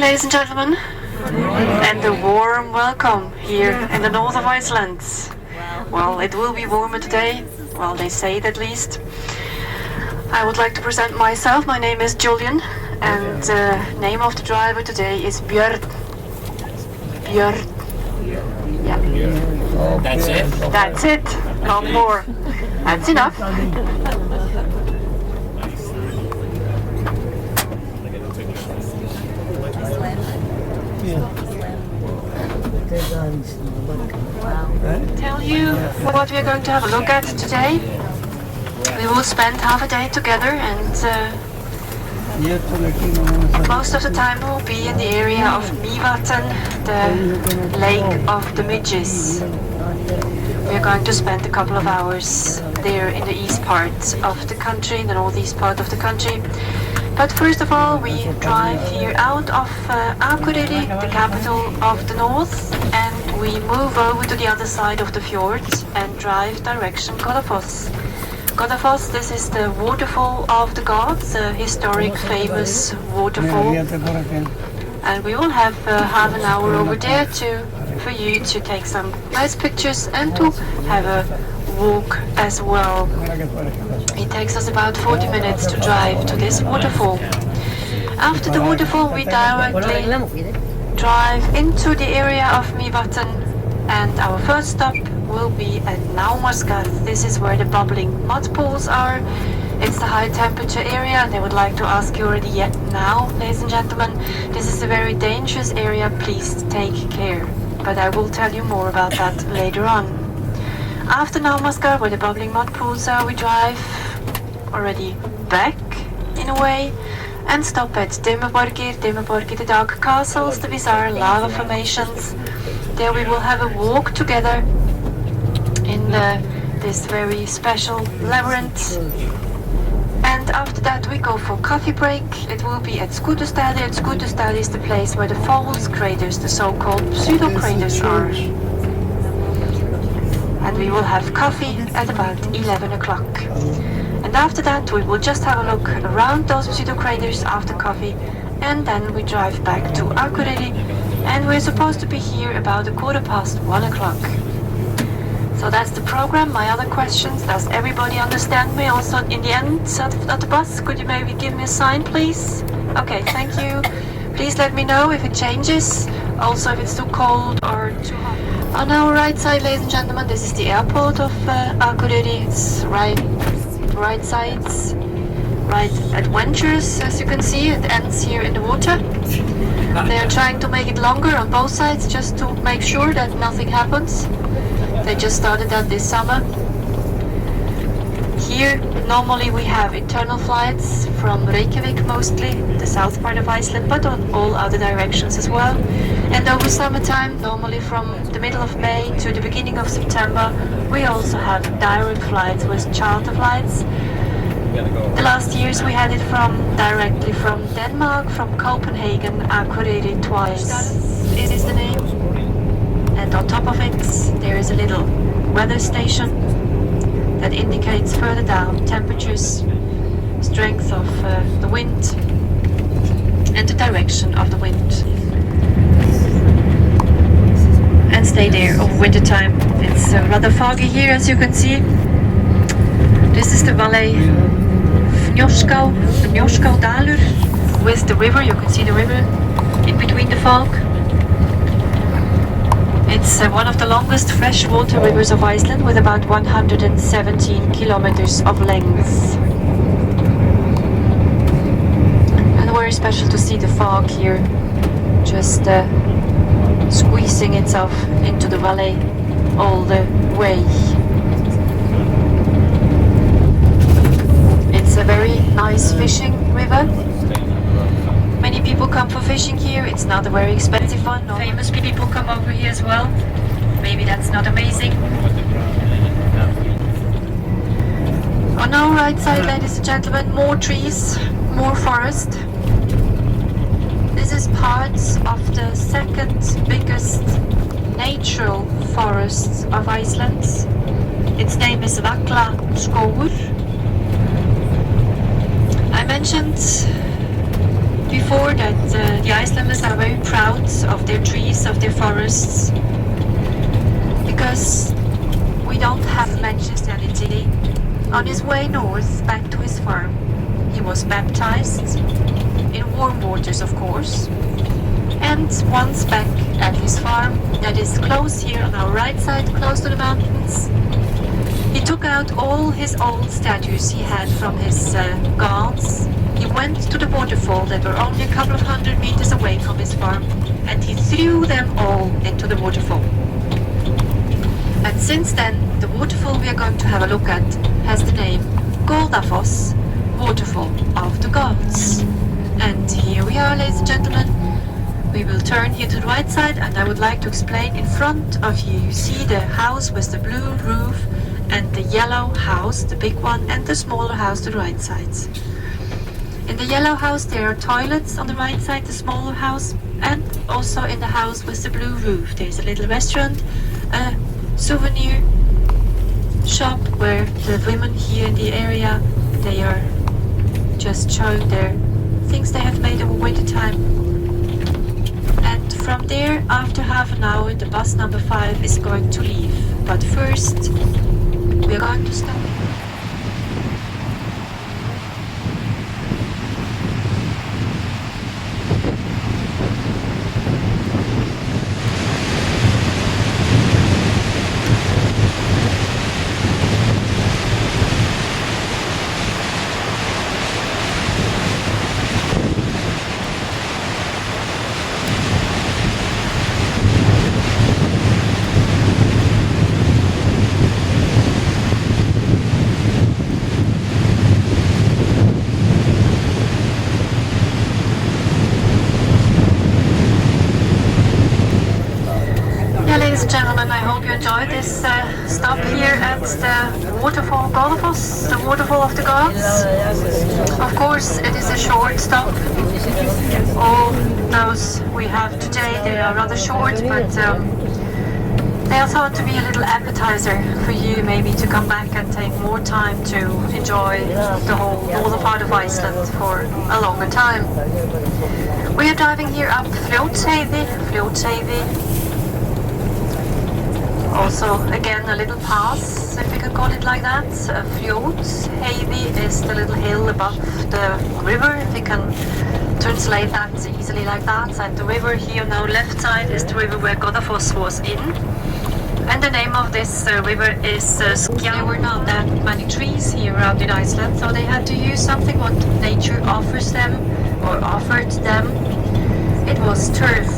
Ladies and gentlemen, and a warm welcome here in the north of Iceland. Well, it will be warmer today, well, they say it at least. I would like to present myself. My name is Julian, and the name of the driver today is Björn. Björn. Yeah. That's it? That's it. Not more. That's enough. Tell you what we are going to have a look at today. We will spend half a day together, and most of the time we will be in the area of Mývatn, the lake of the midges. We are going to spend a couple of hours there in the east part of the country, in the northeast part of the country. But first of all, we drive here out of Akureyri, the capital of the north, and we move over to the other side of the fjord and drive direction Godafoss. Godafoss, this is the waterfall of the gods, a historic, famous waterfall. And we will have half an hour over there for you to take some nice pictures and to have a walk as well. It takes us about 40 minutes to drive to this waterfall. After the waterfall, we directly drive into the area of Mývatn, and our first stop will be at Námaskar. This is where the bubbling mud pools are. It's the high temperature area, and I would like to ask you already now, ladies and gentlemen, this is a very dangerous area. Please take care. But I will tell you more about that later on. After Námaskar, where the bubbling mud pools are, we drive already back in a way and stop at Dimmuborgir, the dark castles, the bizarre lava formations. There we will have a walk together in this very special labyrinth. And after that we go for coffee break. It will be at Skútustaðir, and Skútustaðir is the place where the false craters, the so-called pseudo-craters are. And we will have coffee at about 11 o'clock. And after that we will just have a look around those pseudo-craters after coffee, and then we drive back to Akureyri, and we're supposed to be here about 1:15 o'clock. So that's the program. My other questions, does everybody understand me also in the end of the bus? Could you maybe give me a sign, please? Okay, thank you. Please let me know if it changes, also if it's too cold or too hot. On our right side, ladies and gentlemen, this is the airport of Akureyri. It's right sides, right adventures, as you can see. It ends here in the water. They are trying to make it longer on both sides just to make sure that nothing happens. They just started that this summer. Here, normally we have internal flights from Reykjavik mostly, the south part of Iceland, but on all other directions as well. And over summertime, normally from the middle of May to the beginning of September, we also have direct flights with charter flights. The last years we had it directly from Denmark, from Copenhagen, Akureyri twice. It is the name. And on top of it, there is a little weather station that indicates further down temperatures, strength of the wind, and the direction of the wind. And stay there over winter time. It's rather foggy here, as you can see. This is the valley Fnjóskál Dalur with the river. You can see the river in between the fog. It's one of the longest freshwater rivers of Iceland, with about 117 kilometers of length. And very special to see the fog here, just squeezing itself into the valley all the way. It's a very nice fishing river. Many people come for fishing here. It's not a very expensive one. No. Famous people come over here as well. Maybe that's not amazing. On our right side, ladies and gentlemen, more trees, more forest. This is part of the second biggest natural forest of Iceland. Its name is Vallaskógur. I mentioned before that the Icelanders are very proud of their trees, of their forests, because we don't have much Christianity. On his way north back to his farm, he was baptized in warm waters, of course. And once back at his farm, that is close here on our right side, close to the mountains, he took out all his old statues he had from his gods. He went to the waterfall that were only a couple of 100 meters away from his farm, and he threw them all into the waterfall. And since then, the waterfall we are going to have a look at has the name Godafoss, Waterfall of the Gods. And here we are, ladies and gentlemen. We will turn here to the right side, and I would like to explain. In front of you, you see the house with the blue roof and the yellow house, the big one, and the smaller house to the right side. In the yellow house there are toilets on the right side, the smaller house, and also in the house with the blue roof there's a little restaurant, a souvenir shop where the women here in the area, they are just showing their things they have made over winter time. And from there, after half an hour, the bus number 5 is going to leave. But first, we are going to stop. Ladies and gentlemen, I hope you enjoyed this stop here at the waterfall Godafoss, the waterfall of the gods. Of course, it is a short stop. All those we have today, they are rather short, but they are thought to be a little appetizer for you, maybe to come back and take more time to enjoy the whole northern part of Iceland for a longer time. We are driving here up Fljótsheiði. Also, again, a little pass, if we can call it like that. Fljótsheiði is the little hill above the river, if we can translate that easily like that. And the river here on our left side is the river where Godafoss was in. And the name of this river is Skjaldbreið. There were not that many trees here around in Iceland, so they had to use something what nature offers them, or offered them. It was turf.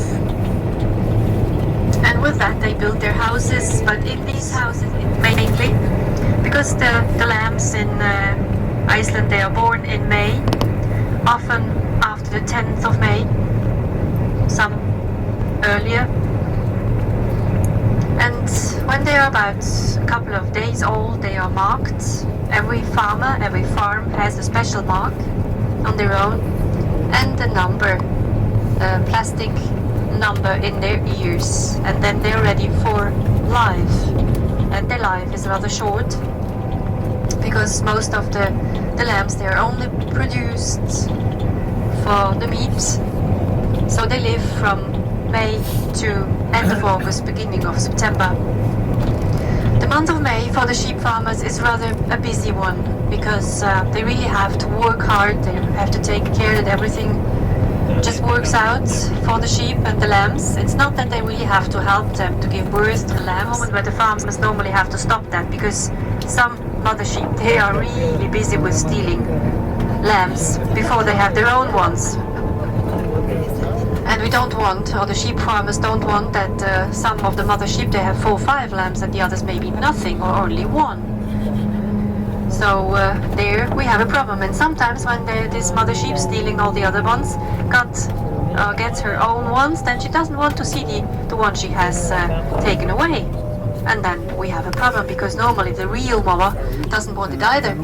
And with that they built their houses, but in these houses mainly because the lambs in Iceland, they are born in May, often after the 10th of May, some earlier. And when they are about a couple of days old, they are marked. Every farmer, every farm has a special mark on their own, and a number, a plastic number in their ears, and then they're ready for life. And their life is rather short because most of the lambs, they're only produced for the meat, so they live from May to end of August, beginning of September. The month of May for the sheep farmers is rather a busy one because they really have to work hard. They have to take care that everything just works out for the sheep and the lambs. It's not that they really have to help them to give birth to the lambs, but the farmers normally have to stop that because some mother sheep, they are really busy with stealing lambs before they have their own ones. And we don't want, or the sheep farmers don't want that some of the mother sheep, they have 4 or 5 lambs and the others maybe nothing or only 1. So there we have a problem, and sometimes when this mother sheep stealing all the other ones gets her own ones, then she doesn't want to see the one she has taken away. And then we have a problem because normally the real mother doesn't want it either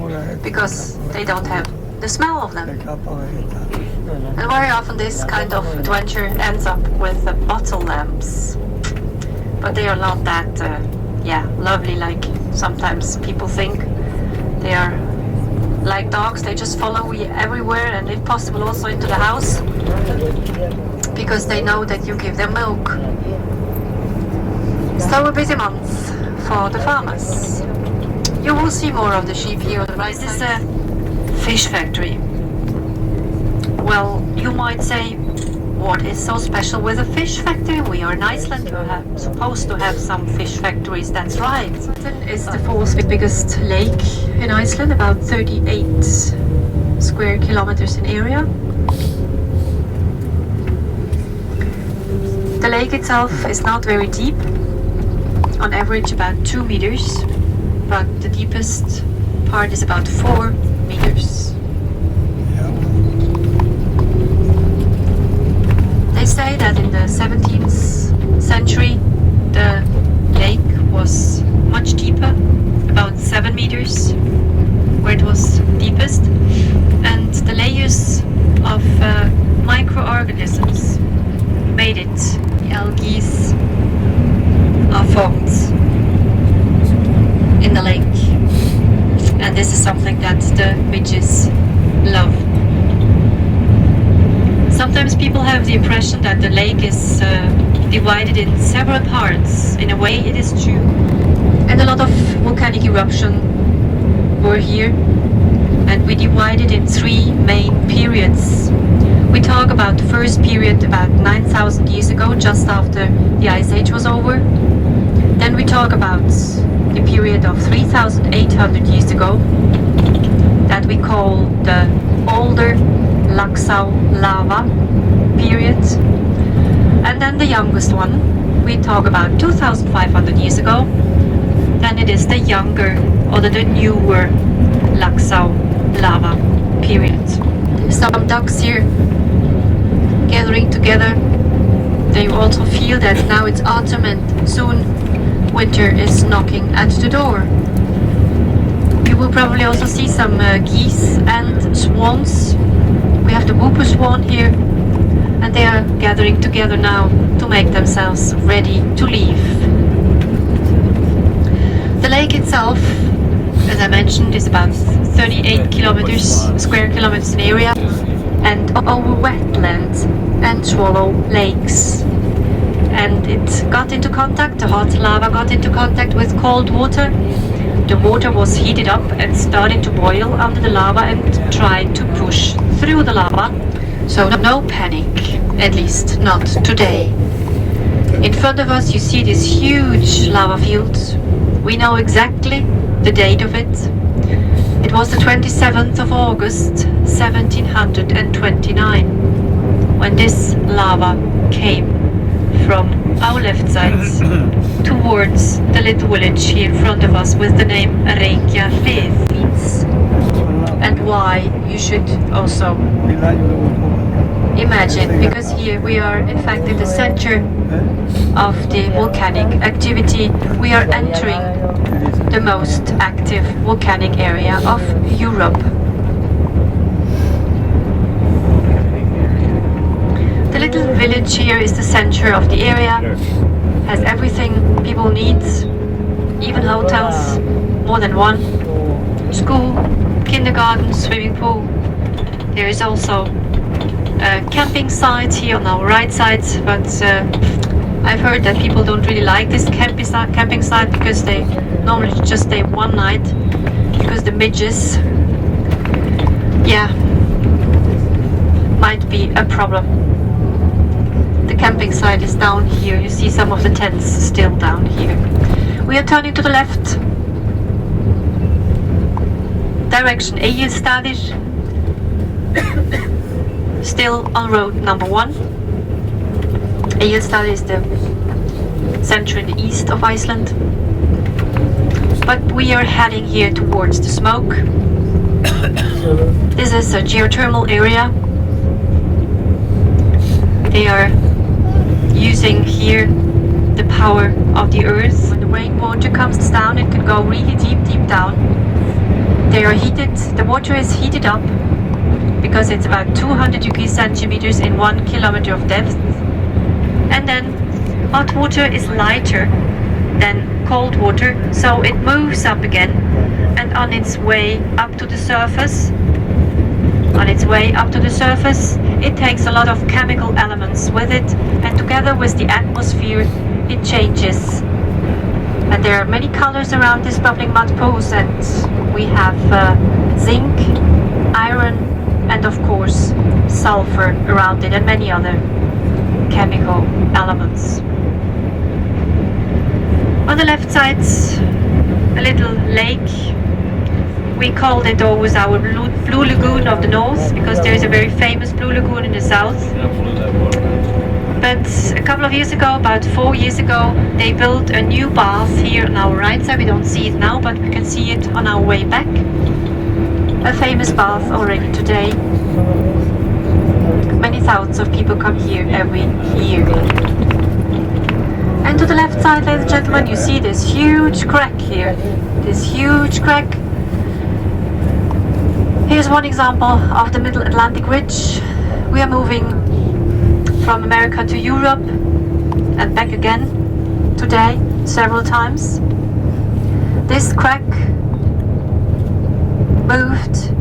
because they don't have the smell of them. And very often this kind of adventure ends up with bottle lamps. But they are not that lovely like sometimes people think. They are like dogs, they just follow you everywhere, and if possible also into the house, because they know that you give them milk. So a busy month for the farmers. You will see more of the sheep here on the right side. This is a fish factory. Well, you might say, what is so special with a fish factory? We are in Iceland, we are supposed to have some fish factories, that's right. It's the fourth biggest lake in Iceland, about 38 square kilometers in area. The lake itself is not very deep, on average about 2 meters, but the deepest part is about 4 meters. They say that in the 17th century the lake was much deeper, about 7 meters, where it was deepest, and the layers of microorganisms made it. The algae are formed in the lake, and this is something that the midges love. Sometimes people have the impression that the lake is divided in several parts. In a way, it is true. And a lot of volcanic eruption were here, and we divide it in 3 main periods. We talk about the first period about 9,000 years ago, just after the Ice Age was over. Then we talk about the period of 3,800 years ago, that we call the older Laxau lava period, and then the youngest one we talk about 2,500 years ago. Then it is the younger or the newer Laxau lava period. Some ducks here gathering together. They also feel that now it's autumn and soon winter is knocking at the door. You will probably also see some geese and swans. We have the whooper swan here, and they are gathering together now to make themselves ready to leave. The lake itself, as I mentioned, is about 38 square kilometers in area, and over wetlands and shallow lakes. And it got into contact, the hot lava got into contact with cold water. The water was heated up and started to boil under the lava and tried to push through the lava. So no panic, at least not today. In front of us you see this huge lava field. We know exactly the date of it. It was the 27th of August 1729 when this lava came from our left side towards the little village here in front of us with the name Reykjavík, and why you should also imagine, because here we are in fact in the center of the volcanic activity. We are entering the most active volcanic area of Europe. The little village here is the center of the area, has everything people need, even hotels, more than one, school, kindergarten, swimming pool. There is also a camping site here on our right side, but I've heard that people don't really like this camping site because they normally just stay one night, because the midges, yeah, might be a problem. The camping site is down here. You see some of the tents still down here. We are turning to the left. Direction Egilsstaðir. Still on road number 1. Egilsstaðir is the center in the east of Iceland. But we are heading here towards the smoke. This is a geothermal area. They are using here the power of the earth. When the rainwater comes down, it can go really deep down. They are heated, the water is heated up because it's about 200 degrees centimeters in 1 kilometer of depth. And then hot water is lighter then cold water, so it moves up again, and on its way up to the surface, it takes a lot of chemical elements with it, and together with the atmosphere it changes. And there are many colors around this bubbling mud pools, and we have zinc, iron, and of course sulfur around it, and many other chemical elements. On the left side, a little lake. We called it always our Blue Lagoon of the north, because there is a very famous Blue Lagoon in the south. But a couple of years ago, about 4 years ago, they built a new bath here on our right side. We don't see it now, but we can see it on our way back. A famous bath already today. Many thousands of people come here every year. And to the left side, ladies and gentlemen, you see this huge crack here. This huge crack. Here's one example of the Middle Atlantic Ridge. We are moving from America to Europe and back again today several times. This crack moved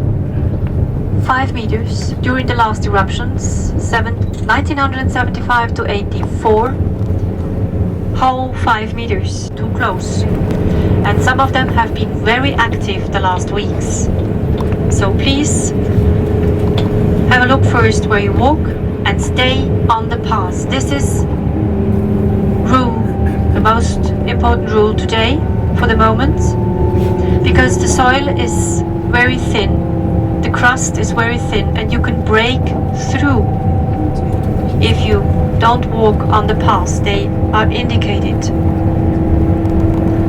5 meters during the last eruptions, 1975 to 84. Whole 5 meters, too close. And some of them have been very active the last weeks. So please have a look first where you walk and stay on the path. This is the most important rule today for the moment, because the soil is very thin, the crust is very thin, and you can break through if you don't walk on the paths they are indicated.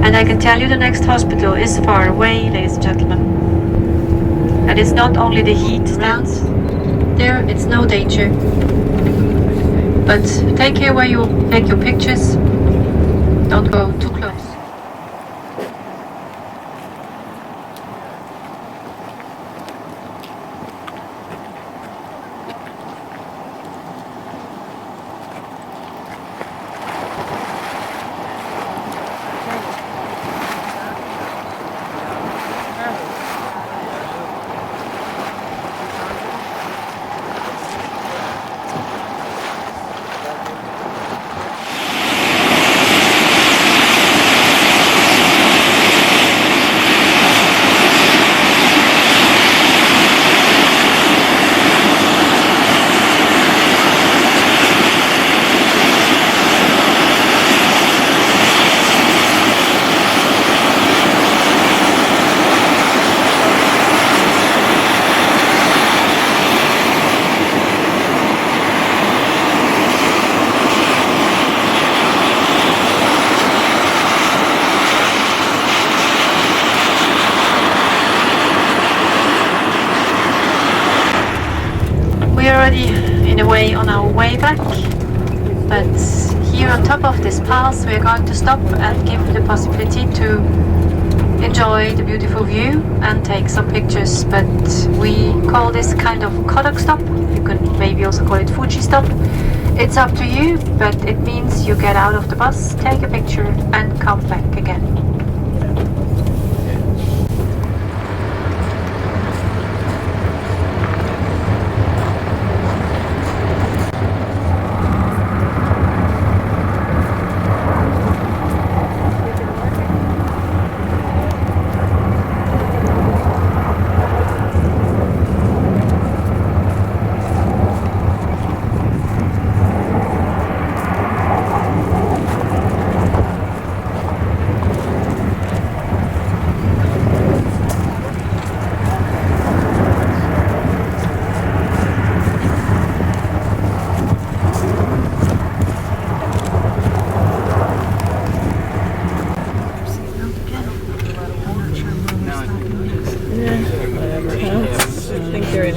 And I can tell you the next hospital is far away, ladies and gentlemen. And it's not only the heat around there, it's no danger. But take care where you take your pictures. Don't go too close. In a way on our way back, but here on top of this pass we are going to stop and give you the possibility to enjoy the beautiful view and take some pictures. But we call this kind of Kodak stop. You can maybe also call it Fuji stop. It's up to you, but it means you get out of the bus, take a picture and come back again.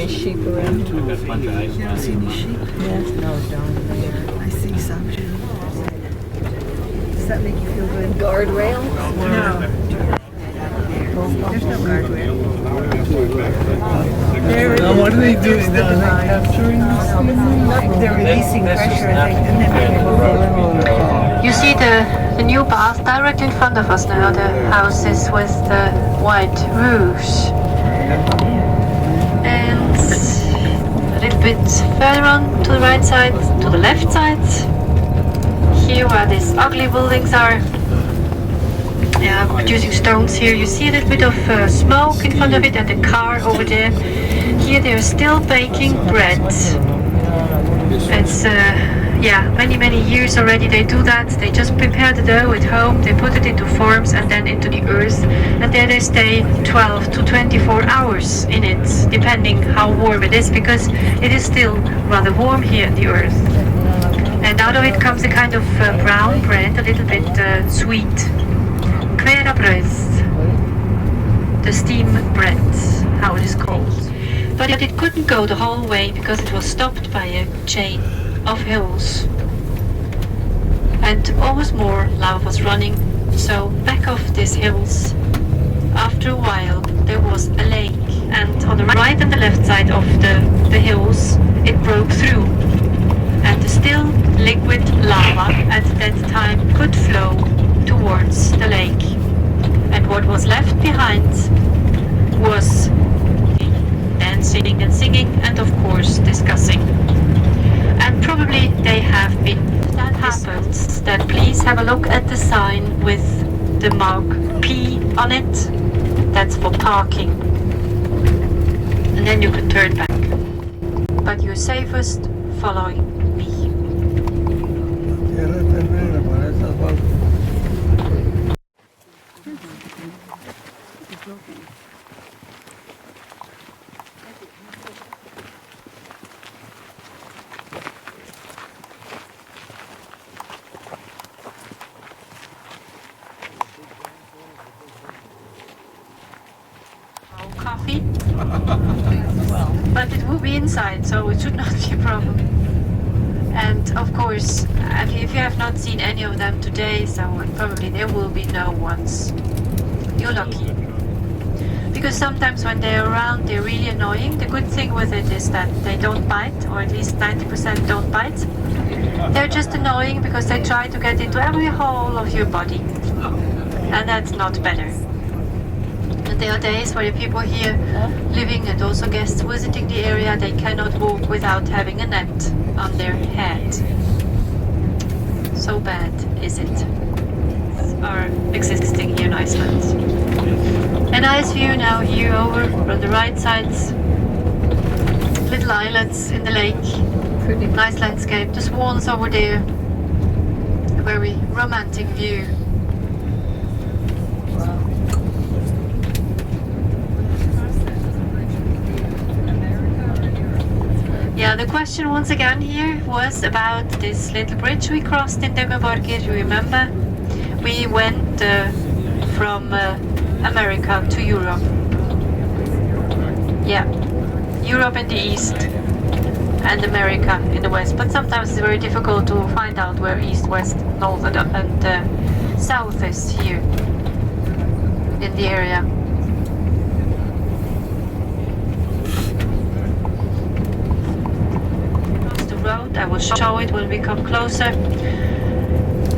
Sheep around. You don't see any sheep? Yes, no, don't. I see some too. Does that make you feel good? Guardrail? No. There's no guardrail. Now what are they doing now? Are they capturing this? They're releasing pressure, I think, and then they will. You see the new bath directly in front of us now, the houses with the white roofs. And a little bit further on to the right side, to the left side, here where these ugly buildings are, producing stones here, you see a little bit of smoke in front of it and a car over there. Here they are still baking bread. It's many years already they do that. They just prepare the dough at home, they put it into forms and then into the earth, and there they stay 12 to 24 hours in it, depending how warm it is, because it is still rather warm here in the earth. And out of it comes a kind of brown bread, a little bit sweet. Kverabröd, the steam bread, how it is called. But it couldn't go the whole way because it was stopped by a chain of hills. And always more lava was running, so back of these hills, after a while, there was a lake. And on the right and the left side of the hills, it broke through. And the still liquid lava at that time could flow towards the lake. And what was left behind was dancing and singing and of course discussing. And probably they have been. If that happens, then please have a look at the sign with the mark P on it. That's for parking. And then you can turn back. But you're safest following me. Coffee, but it will be inside, so it should not be a problem. And of course, if you have not seen any of them today, so probably there will be no ones. You're lucky. Because sometimes when they're around, they're really annoying. The good thing with it is that they don't bite, or at least 90% don't bite. They're just annoying because they try to get into every hole of your body. And that's not better. And there are days where the people here living and also guests visiting the area, they cannot walk without having a net on their head. So bad is it. Are existing here in Iceland. A nice view now here over on the right side. Little islets in the lake. Pretty. Nice landscape. The swans over there. A very romantic view. Yeah, the question once again here was about this little bridge we crossed in Dömeborgir, you remember? We went from America to Europe. Yeah, Europe in the east and America in the west, but sometimes it's very difficult to find out where east, west, north and south is here in the area. Road. I will show it when we come closer.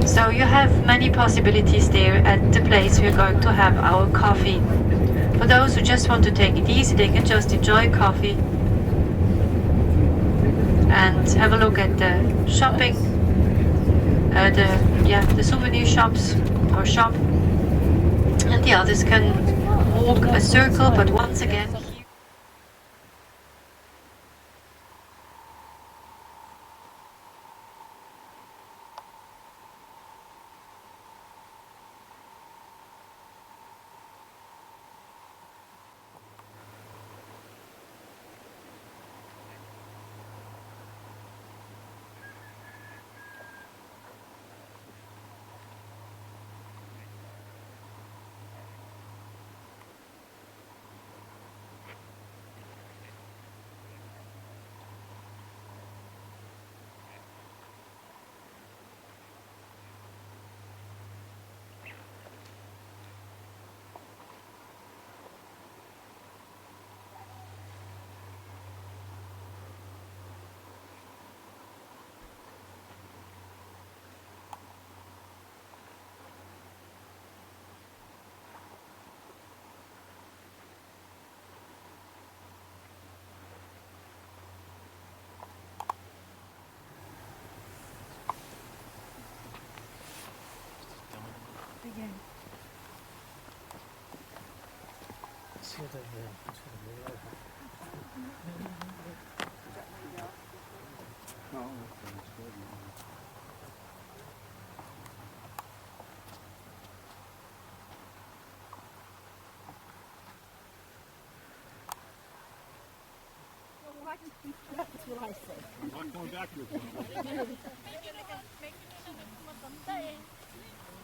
So you have many possibilities there at the place we're going to have our coffee. For those who just want to take it easy, they can just enjoy coffee and have a look at the shopping, the souvenir shops or shop, and the others can walk a circle, but once again I'm going backwards.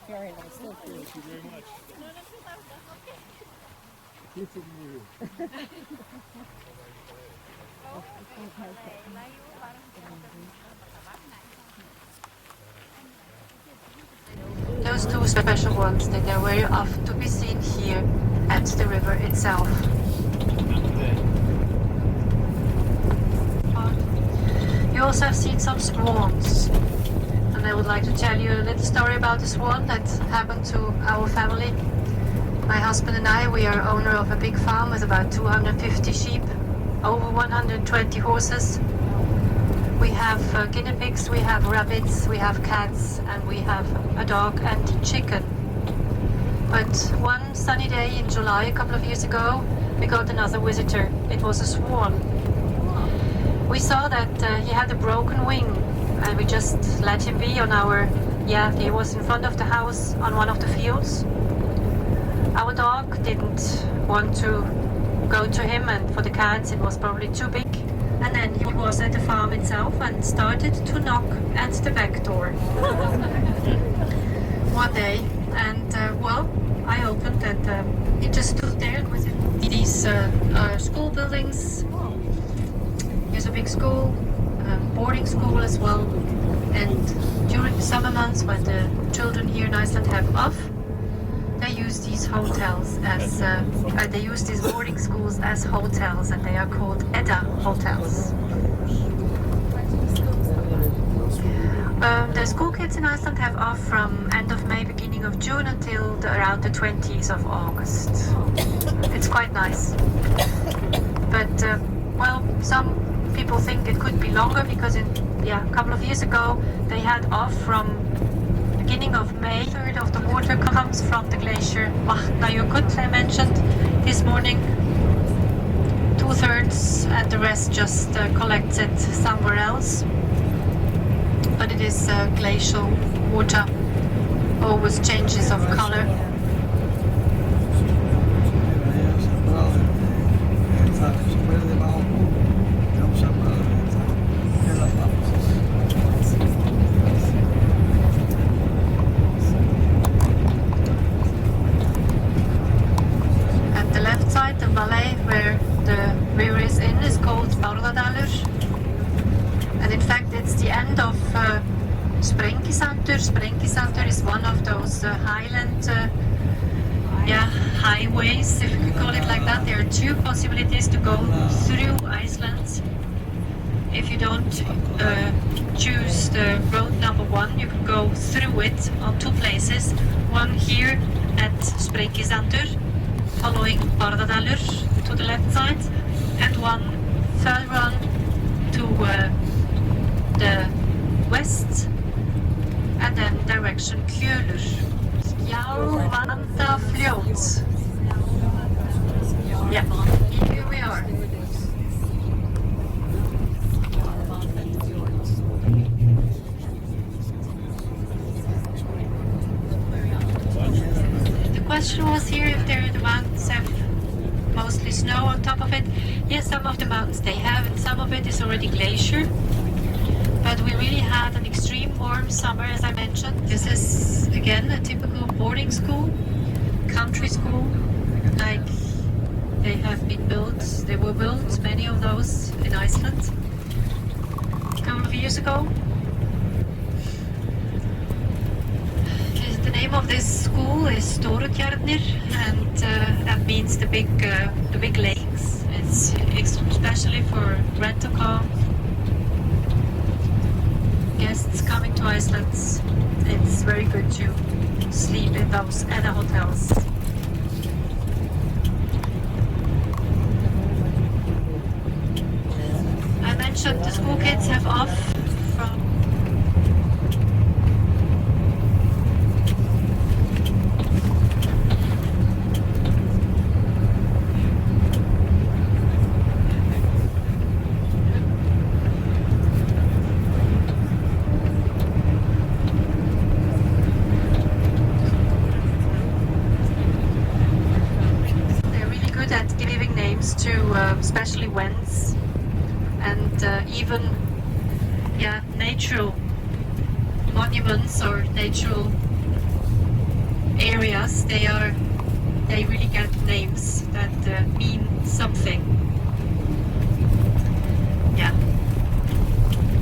Very nice. Thank you. Thank you very much. Those two special ones, that are very often to be seen here at the river itself. You also have seen some swans, and I would like to tell you a little story about the swan that happened to our family. My husband and I, we are owner of a big farm with about 250 sheep, over 120 horses. We have guinea pigs, we have rabbits, we have cats, and we have a dog and chicken. But one sunny day in July a couple of years ago, we got another visitor. It was a swan. We saw that he had a broken wing, and we just let him be on our, he was in front of the house on one of the fields. Our dog didn't want to go to him, and for the cats it was probably too big. And then he was at the farm itself and started to knock at the back door one day. And I opened, and he just stood there with these school buildings. Here's a big school, boarding school as well. And during the summer months, when the children here in Iceland have off, they use these hotels as they use these boarding schools as hotels, and they are called Edda hotels. The school kids in Iceland have off from end of May, beginning of June until around the 20th of August. It's quite nice. But some people think it could be longer, because a couple of years ago they had off from beginning of May. A third of the water comes from the glacier Vatnajökull I mentioned this morning. 2/3, and the rest just collects it somewhere else. But it is glacial water, always changes of color. The valley where the river is in is called Bárðardalur, and in fact it's the end of Sprengisandur. Sprengisandur is one of those highland highways, if you could call it like that. There are two possibilities to go through Iceland. If you don't choose the road number 1, you can go through it on two places. One here at Sprengisandur, following Bárðardalur to the left side, and one further on to the west, and then direction Kjölur. Skjálfandafljót. Yeah, here we are. The question was here if the mountains have mostly snow on top of it. Yes, some of the mountains they have, and some of it is already glacier. But we really had an extreme warm summer, as I mentioned. This is again a typical boarding school, country school, like they have been built. They were built, many of those, in Iceland a couple of years ago. The name of this school is Stórutjarnir, and that means the big lakes. It's especially for rent-a-car guests coming to Iceland. It's very good to sleep in those Edda hotels. I mentioned the school kids have off from especially winds, and even natural monuments or natural areas. They really get names that mean something. Yeah.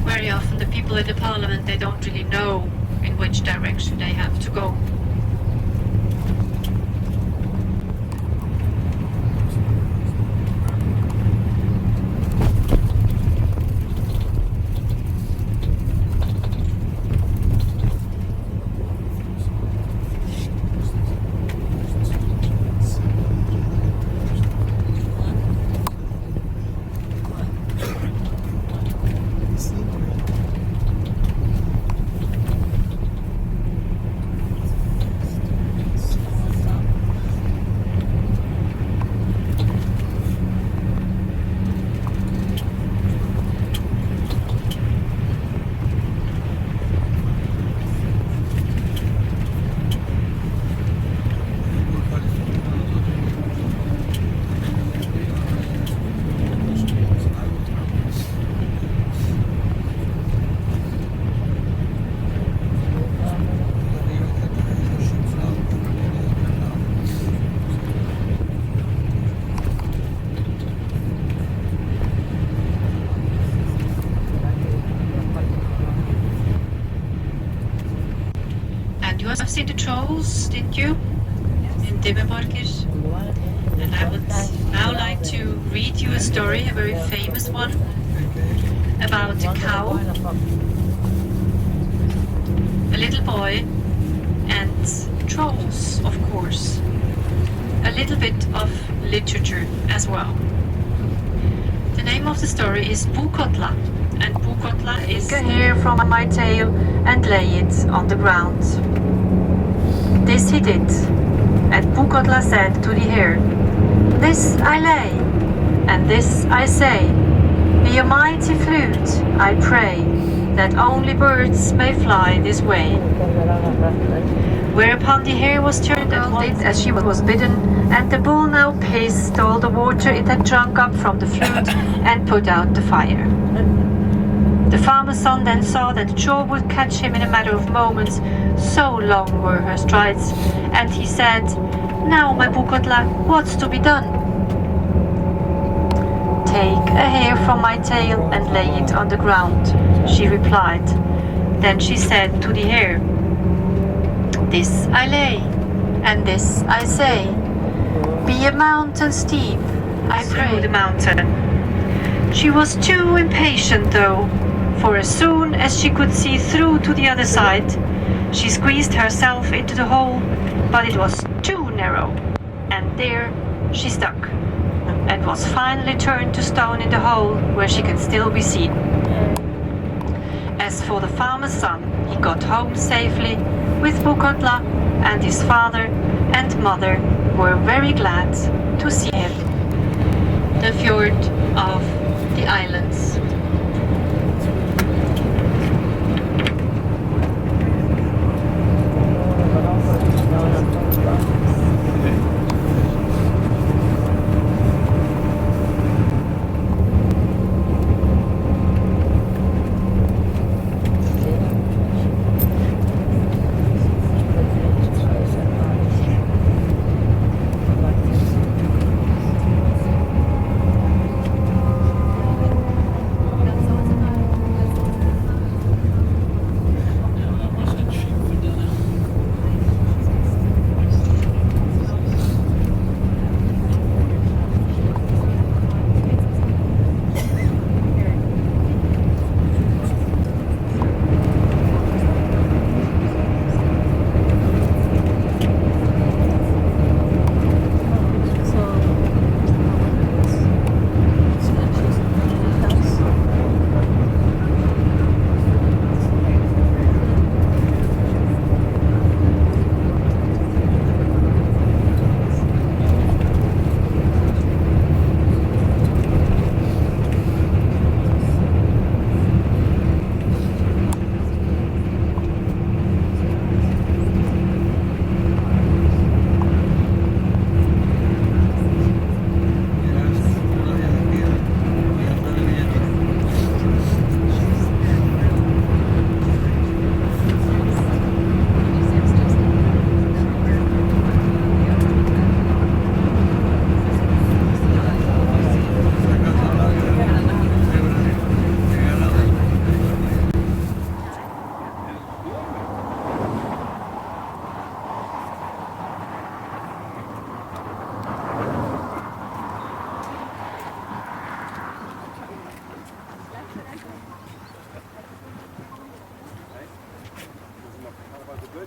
Very often the people in the parliament, they don't really know in which direction they have to go. You have seen the trolls, didn't you? In Dimmerborgir. And I would now like to read you a story, a very famous one, about a cow, a little boy, and trolls, of course. A little bit of literature as well. The name of the story is Bukotla, and Bukotla is Take a hair from my tail and lay it on the ground. This he did, and Bukotla said to the hare, "This I lay, and this I say, be a mighty flute, I pray, that only birds may fly this way." Whereupon the hare was turned and did as she was bidden, and the bull now paced all the water it had drunk up from the flute and put out the fire. The farmer's son then saw that the troll would catch him in a matter of moments, so long were her strides, and he said, "Now, my Bukotla, what's to be done?" "Take a hair from my tail and lay it on the ground," she replied. Then she said to the hare, "This I lay, and this I say, be a mountain steep, I pray." The mountain. She was too impatient though, for as soon as she could see through to the other side, she squeezed herself into the hole, but it was too narrow, and there she stuck, and was finally turned to stone in the hole where she can still be seen. As for the farmer's son, he got home safely with Bukotla, and his father and mother were very glad to see him. The fjord of the islands. Is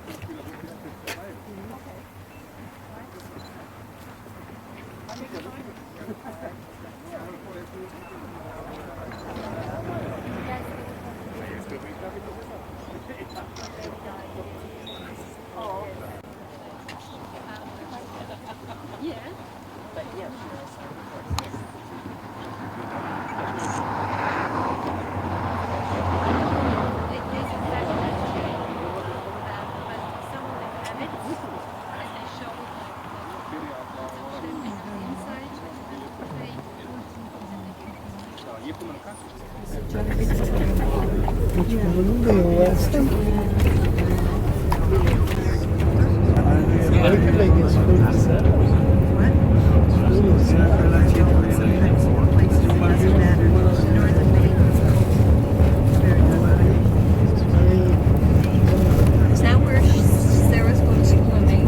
that where Sarah's going to swimming?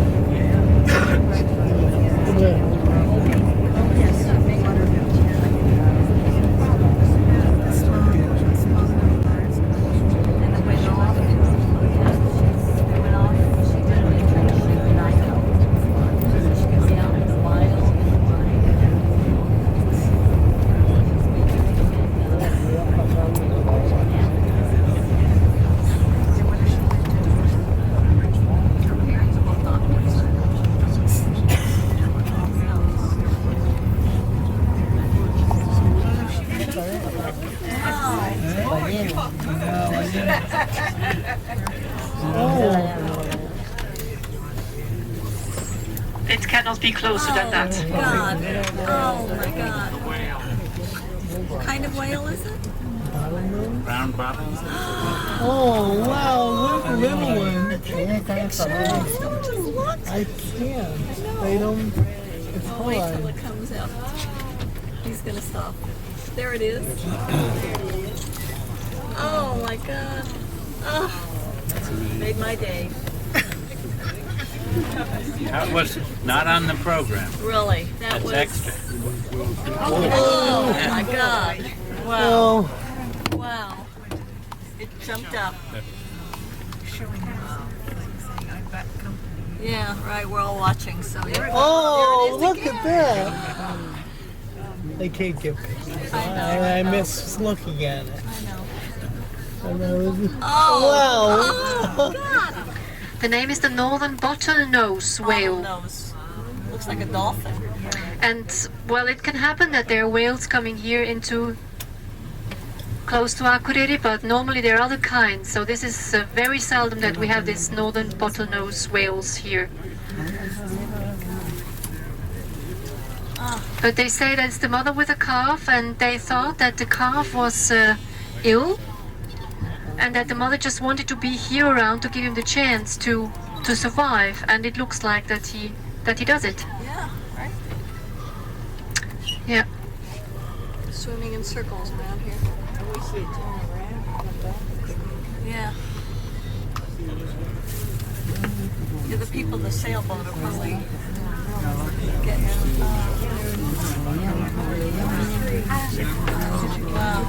It cannot be closer than that. God. Oh my God. What kind of whale is it? Brown bottle. Oh, wow, look, a little one. Look. I can't. They don't. It's Wait till hard. it comes out. He's gonna stop. There it is. Oh my God. Oh, made my day. That was not on the program. Really. That That's was extra. Oh my God. Wow. Oh, Wow. It jumped up. Yeah, right. We're all watching. So there, oh, there it look is at that. They can't get pictures. I miss looking at it. I know. Wow. Oh God. The name is the northern bottlenose whale. Nose. Looks like a dolphin. And well, it can happen that there are whales coming here into close to Akureyri, but normally there are other kinds. So this is very seldom that we have this northern bottlenose whales here. But they say that it's the mother with a calf, and they thought that the calf was ill, and that the mother just wanted to be here around to give him the chance to survive. And it looks like that he does it. Yeah. Right. Yeah. Swimming in circles around here. Yeah. Yeah, the people in the sailboat are probably getting wow.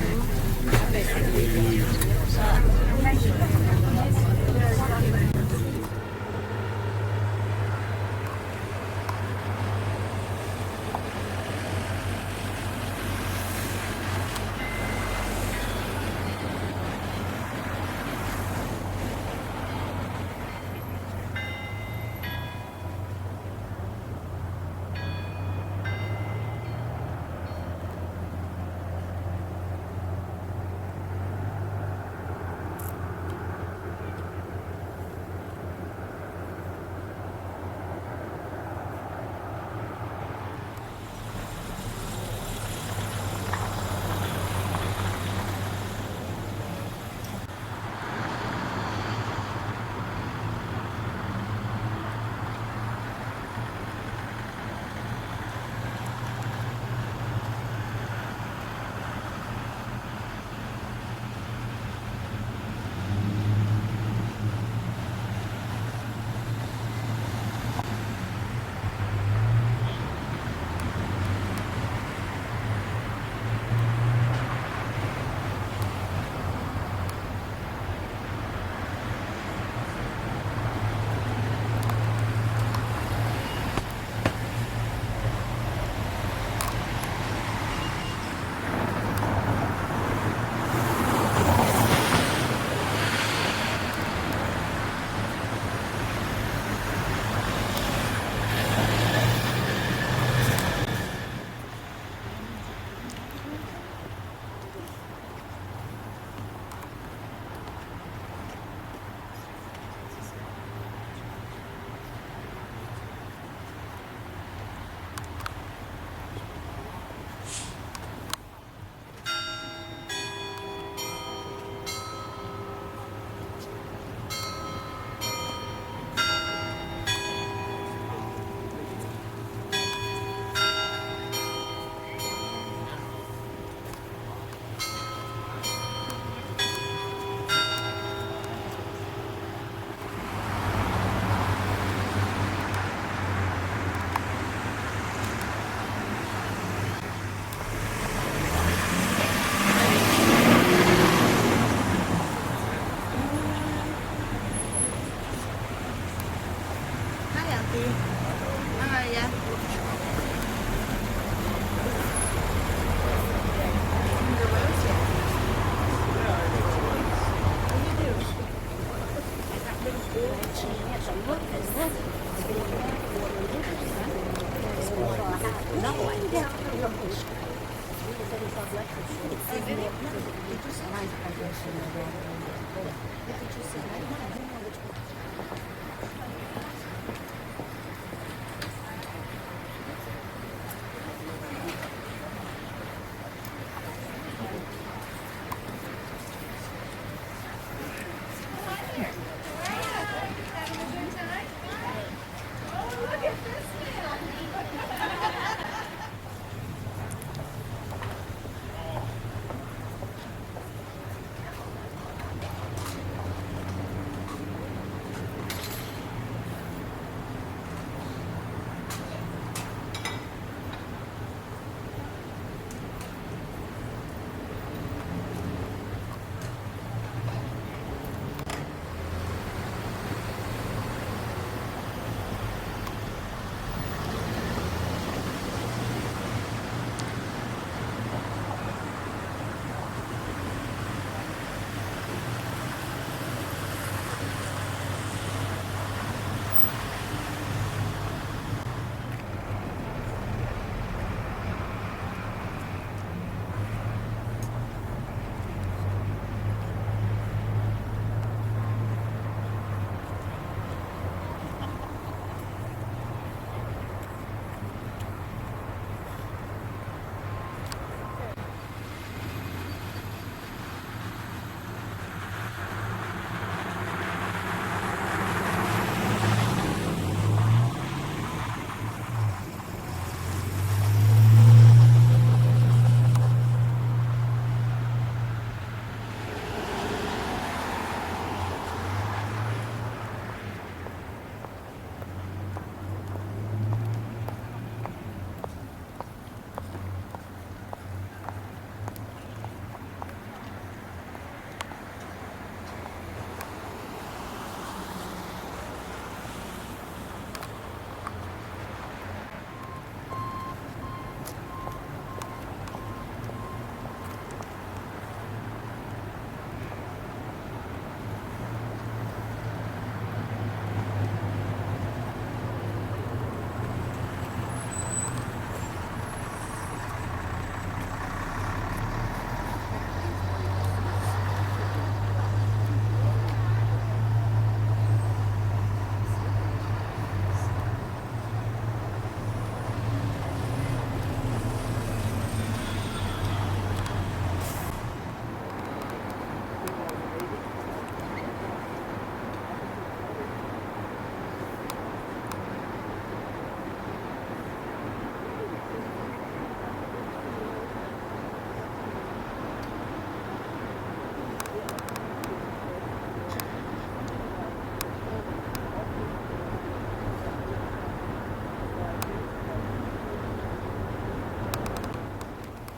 Yeah.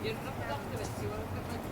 You're not up to it, you want to